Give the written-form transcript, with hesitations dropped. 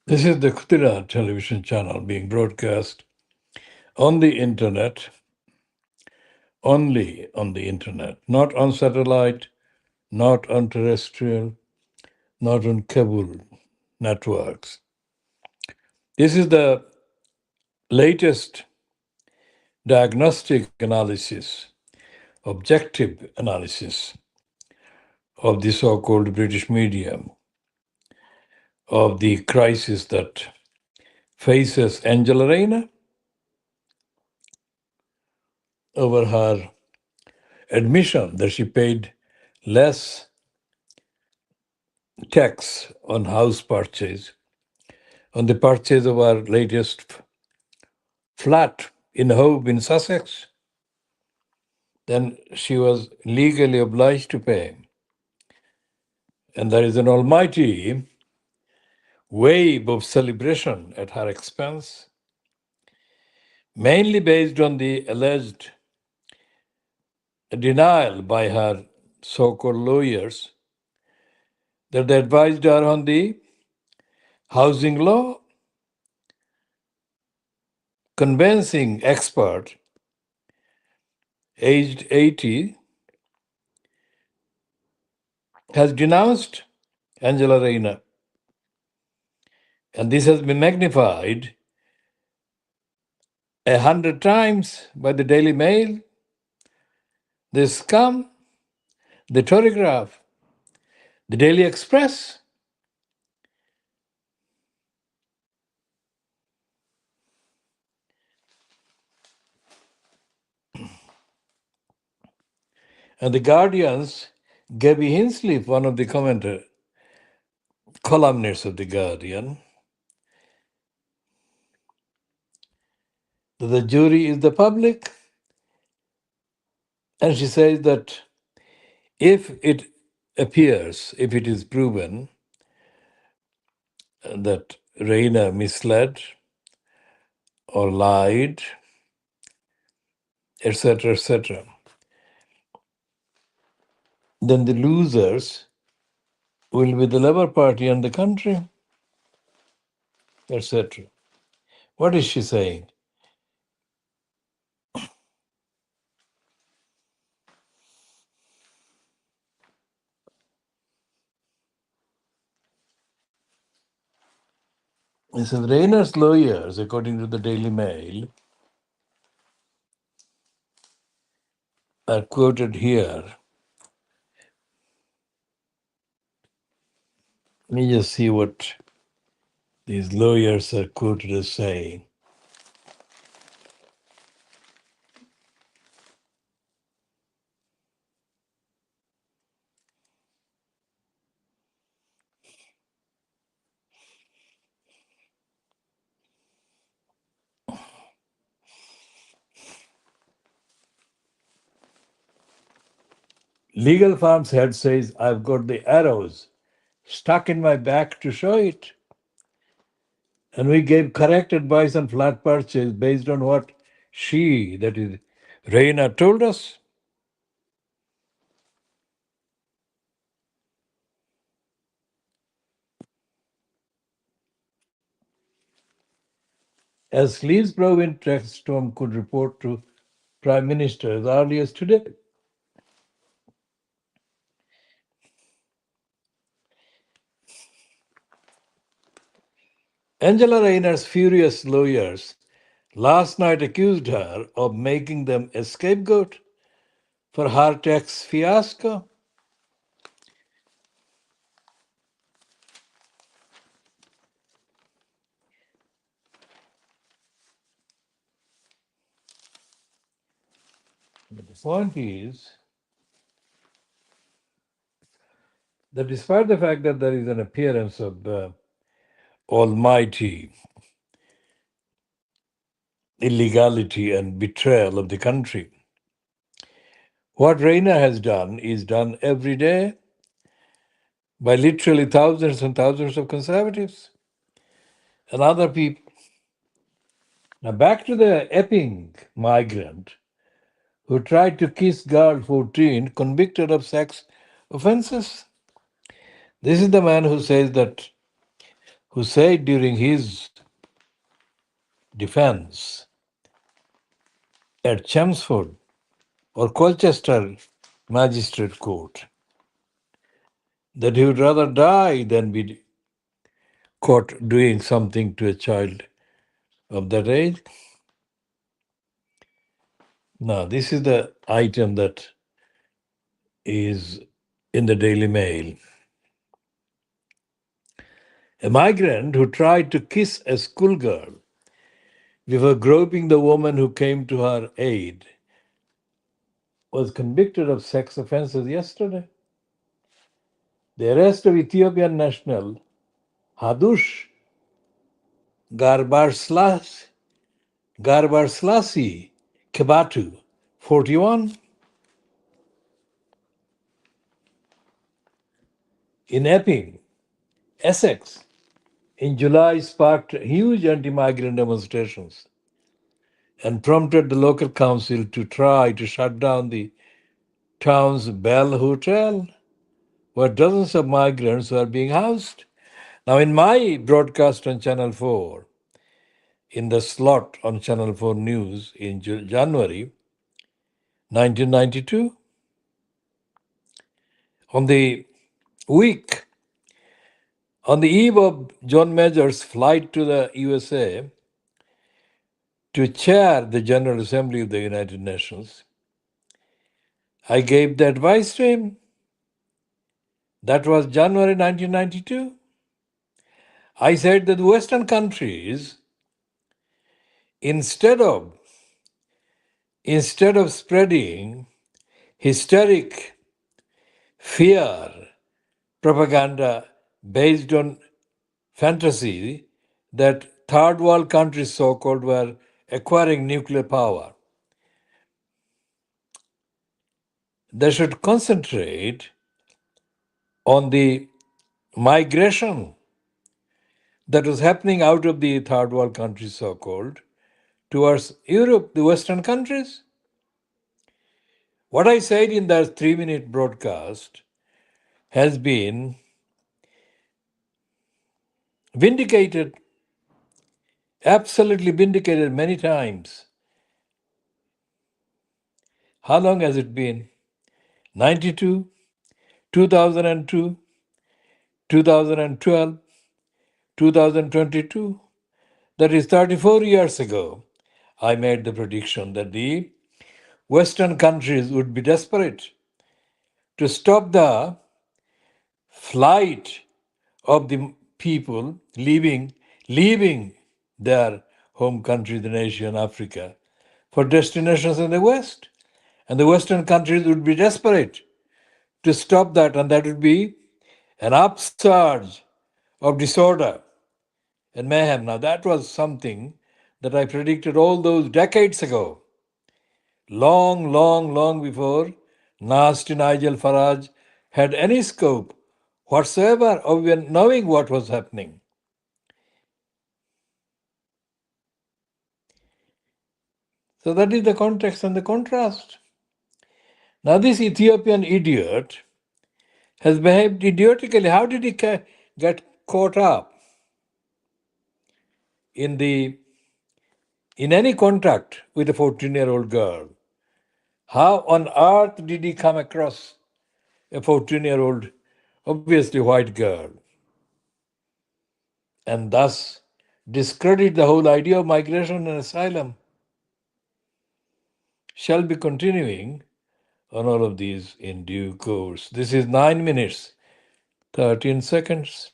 This is the Khoodeelaar television channel being broadcast on the internet, only on the internet, not on satellite, not on terrestrial, not on cable networks. This is the latest diagnostic analysis, objective analysis of the so-called British media, of the crisis that faces Angela Rayner over her admission that she paid less tax on house purchase, on the purchase of our latest flat in Hove in Sussex, then she was legally obliged to pay. And there is an almighty wave of celebration at her expense, mainly based on the alleged denial by her so-called lawyers that they advised her on the housing law. Convincing expert, aged 80, has denounced Angela Rayner. And this has been magnified 100 times by the Daily Mail, the Scum, the Telegraph, the Daily Express. And the Guardian's Gabby Hinsleaf, one of the columnists of the Guardian, that the jury is the public. And she says that if it appears, if it is proven that Rayner misled or lied, etc., then the losers will be the Labour Party and the country, etc. What is she saying? It says Rayner's lawyers, according to the Daily Mail, are quoted here. Let me just see what these lawyers are quoted as saying. Legal Farm's head says, I've got the arrows stuck in my back to show it. And we gave correct advice on flat purchase based on what she, that is Rayner, told us. As Cleves-Browne in Textrom could report to Prime Minister as early as today. Angela Rayner's furious lawyers last night accused her of making them a scapegoat for her tax fiasco. But the point is that despite the fact that there is an appearance of almighty illegality and betrayal of the country, what Rayner has done is done every day by literally thousands and thousands of conservatives and other people. Now back to the Epping migrant who tried to kiss girl 14 convicted of sex offenses. This is the man who says that who said during his defense at Chelmsford or Colchester Magistrate Court that he would rather die than be caught doing something to a child of that age. Now, this is the item that is in the Daily Mail. A migrant who tried to kiss a schoolgirl before groping the woman who came to her aid was convicted of sex offenses yesterday. The arrest of Ethiopian national Hadush Garbarslasy Kebatu, 41, in Epping, Essex, in July sparked huge anti-migrant demonstrations and prompted the local council to try to shut down the town's Bell Hotel, where dozens of migrants were being housed. Now, in my broadcast on Channel 4, in the slot on Channel 4 News in January 1992, on the eve of John Major's flight to the USA to chair the General Assembly of the United Nations, I gave the advice to him. That was January 1992. I said that the Western countries, instead of spreading hysteric fear propaganda based on fantasy that third world countries, so-called, were acquiring nuclear power, they should concentrate on the migration that was happening out of the third world countries, so-called, towards Europe, the Western countries. What I said in that 3-minute broadcast has been vindicated, absolutely vindicated many times. How long has it been? 92, 2002, 2012, 2022. That is 34 years ago. I made the prediction that the Western countries would be desperate to stop the flight of the people leaving their home countries in Asia and Africa for destinations in the West. And the Western countries would be desperate to stop that, and that would be an upsurge of disorder and mayhem. Now, that was something that I predicted all those decades ago, long before nasty Nigel Farage had any scope whatsoever of even knowing what was happening. So that is the context and the contrast. Now, this Ethiopian idiot has behaved idiotically. How did he get caught up in any contact with a 14-year-old girl? How on earth did he come across a 14-year-old, obviously white girl, and thus discredit the whole idea of migration and asylum? Shall be continuing on all of these in due course. This is 9 minutes, 13 seconds.